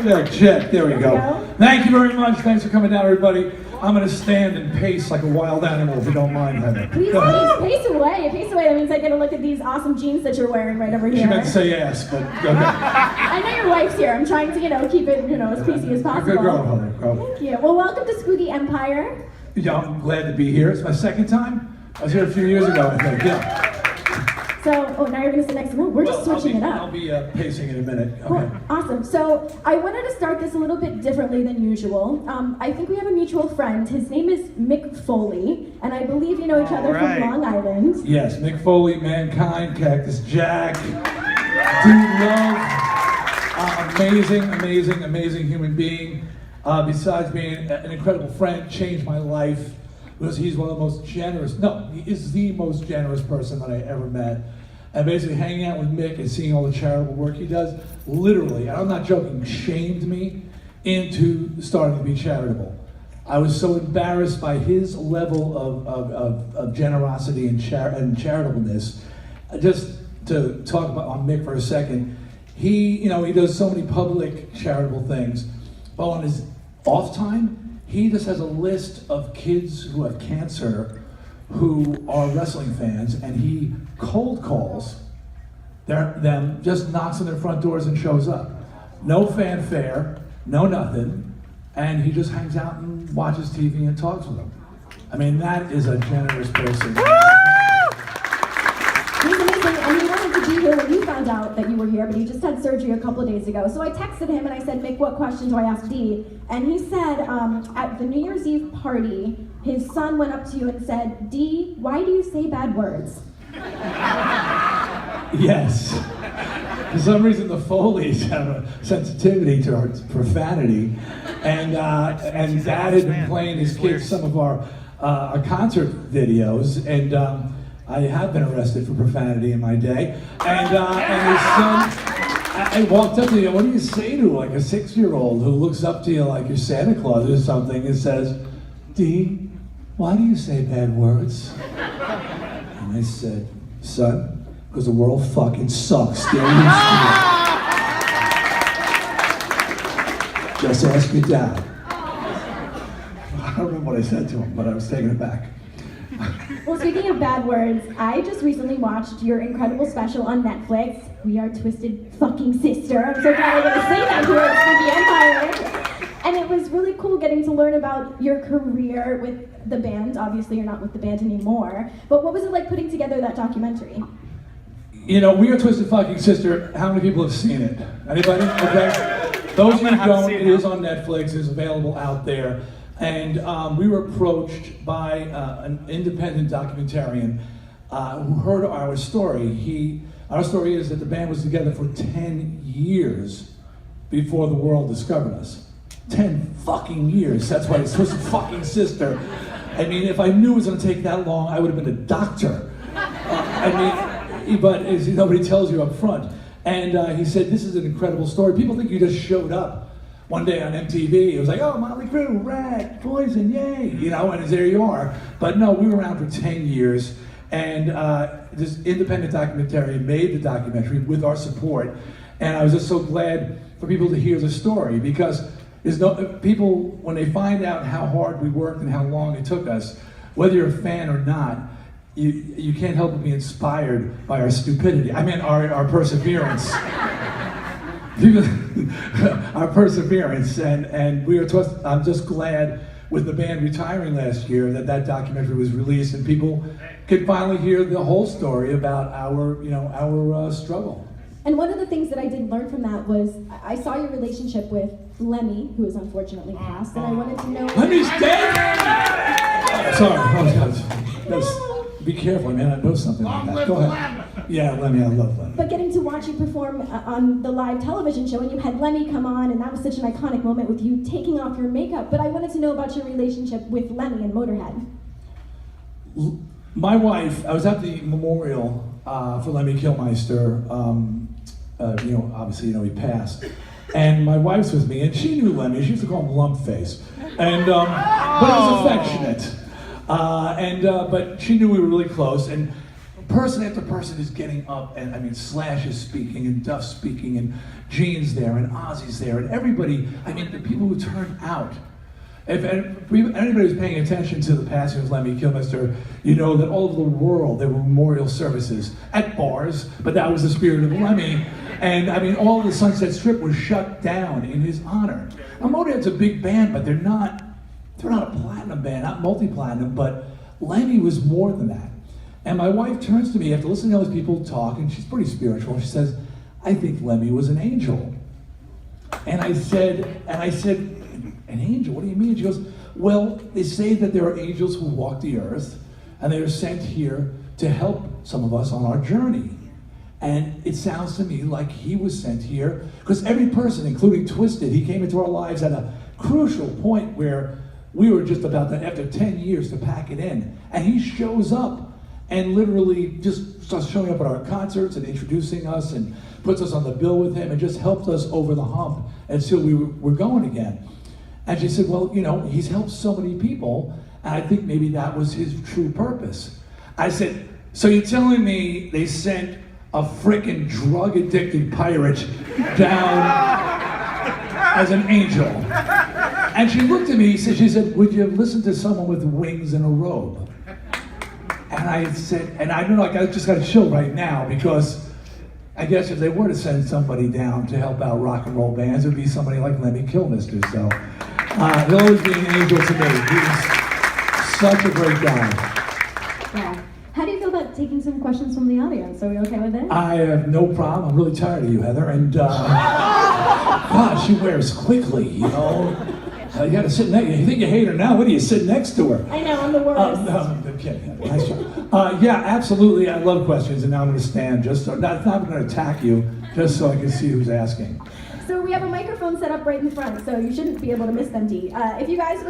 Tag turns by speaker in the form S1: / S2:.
S1: Yeah, check. There we go. Thank you very much. Thanks for coming down, everybody. I'm going to stand and pace like a wild animal, if you don't mind, Heather.
S2: Please pace away. Pace away. That means I get a look at these awesome jeans that you're wearing right over here.
S1: She meant to say yes, but okay.
S2: I know your wife's here. I'm trying to, keep it, as pacey as possible.
S1: Good girl, Heather. Go.
S2: Thank you. Well, welcome to Spooky Empire.
S1: Yeah, I'm glad to be here. It's my second time. I was here a few years ago, I think. Yeah.
S2: So, now you're going to sit next to me. We're just switching it up.
S1: I'll be pacing in a minute. Okay.
S2: Cool. Awesome. So, I wanted to start this a little bit differently than usual. I think we have a mutual friend. His name is Mick Foley, and I believe you know each other from Long Island.
S1: Yes, Mick Foley, Mankind, Cactus Jack, Dude Love, amazing human being. Besides being an incredible friend, changed my life because he's one of the most generous, he is the most generous person that I ever met. And basically hanging out with Mick and seeing all the charitable work he does, literally, and I'm not joking, shamed me into starting to be charitable. I was so embarrassed by his level of generosity and charitableness. Just to talk about on Mick for a second, he does so many public charitable things, but on his off time, he just has a list of kids who have cancer who are wrestling fans, and he cold calls them, just knocks on their front doors and shows up. No fanfare, no nothing, and he just hangs out and watches TV and talks with them. I mean, that is a generous person.
S2: He's amazing, and he wanted to be here when you found out that you were here, but he just had surgery a couple of days ago. So I texted him and I said, Mick, what question do I ask Dee? And he said, at the New Year's Eve party, his son went up to you and said, Dee, why do you say bad words?
S1: Yes. For some reason, the Foleys have a sensitivity towards profanity, and Dad had been playing his kids some of our concert videos, and I have been arrested for profanity in my day, and his son, I walked up to you, what do you say to like a 6-year-old who looks up to you like you're Santa Claus or something and says, Dee, why do you say bad words? And I said, son, because the world fucking sucks. Get used to it. Just ask your dad. I don't remember what I said to him, but I was taken aback.
S2: Well, speaking of bad words, I just recently watched your incredible special on Netflix, We Are Twisted Fucking Sister. I'm so glad I get to say that here at Spooky Empire. And it was really cool getting to learn about your career with the band. Obviously, you're not with the band anymore. But what was it like putting together that documentary?
S1: We Are Twisted Fucking Sister, how many people have seen it? Anybody? Okay. Those of you who don't, it is on Netflix, it's available out there. And we were approached by an independent documentarian who heard our story. Our story is that the band was together for 10 years before the world discovered us. 10 fucking years. That's why it's Twisted Fucking Sister. I mean, if I knew it was going to take that long, I would have been a doctor. But nobody tells you up front. And he said, this is an incredible story. People think you just showed up one day on MTV. It was like, oh, Motley Crue, Rat, Poison, yay, and there you are. But no, we were around for 10 years, and this independent documentarian made the documentary with our support, and I was just so glad for people to hear the story, because people, when they find out how hard we worked and how long it took us, whether you're a fan or not, you can't help but be inspired by our stupidity. I mean, our perseverance. Our perseverance, and we were. I'm just glad with the band retiring last year that documentary was released and people could finally hear the whole story about our struggle.
S2: And one of the things that I did learn from that was I saw your relationship with Lemmy, who is unfortunately passed, and I wanted to know.
S1: Lemmy's dead. Sorry. Yes. Be careful, man. I know something like that. Go ahead. Yeah, Lemmy, I love Lemmy.
S2: But getting to watch you perform on the live television show, and you had Lemmy come on, and that was such an iconic moment with you taking off your makeup. But I wanted to know about your relationship with Lemmy and Motorhead.
S1: My wife, I was at the memorial for Lemmy Kilmister. Obviously, he passed. And my wife's with me, and she knew Lemmy. She used to call him Lumpface. And, but it was affectionate. But she knew we were really close. And person after person is getting up, and I mean, Slash is speaking, and Duff's speaking, and Gene's there, and Ozzy's there, and everybody, I mean, the people who turned out. If anybody's paying attention to the passing of Lemmy Kilmister, you know that all over the world there were memorial services at bars, but that was the spirit of Lemmy. And I mean, all of the Sunset Strip was shut down in his honor. Now, Motorhead's a big band, but they're not a platinum band, not multi-platinum, but Lemmy was more than that. And my wife turns to me after listening to all these people talk, and she's pretty spiritual, and she says, I think Lemmy was an angel. And I said, an angel? What do you mean? She goes, well, they say that there are angels who walk the earth, and they are sent here to help some of us on our journey. And it sounds to me like he was sent here, because every person, including Twisted, he came into our lives at a crucial point where we were just about to, after 10 years, to pack it in. And he shows up and literally just starts showing up at our concerts and introducing us and puts us on the bill with him and just helped us over the hump until we were going again. And she said, well, you know, he's helped so many people, and I think maybe that was his true purpose. I said, so you're telling me they sent a frickin' drug-addicted pirate down as an angel? And she looked at me, she said, would you listen to someone with wings and a robe? And I said, and I know, like, I just got a chill right now, because I guess if they were to send somebody down to help out rock and roll bands, it would be somebody like Lemmy Kilmister. So he'll always be an angel to me. He's such a great guy.
S2: Yeah. How do you feel about taking some questions from the audience? Are we okay with it?
S1: I have no problem. I'm really tired of you, Heather. And God, she wears quickly, you know. You gotta sit next. You think you hate her now? What do you sit next to her?
S2: I know, I'm the worst.
S1: No, I'm kidding. Nice job. Yeah, absolutely. I love questions, and now I'm going to stand just so. Not going to attack you, just so I can see who's asking.
S2: So we have a microphone set up right in front, so you shouldn't be able to miss them, Dee. If you guys would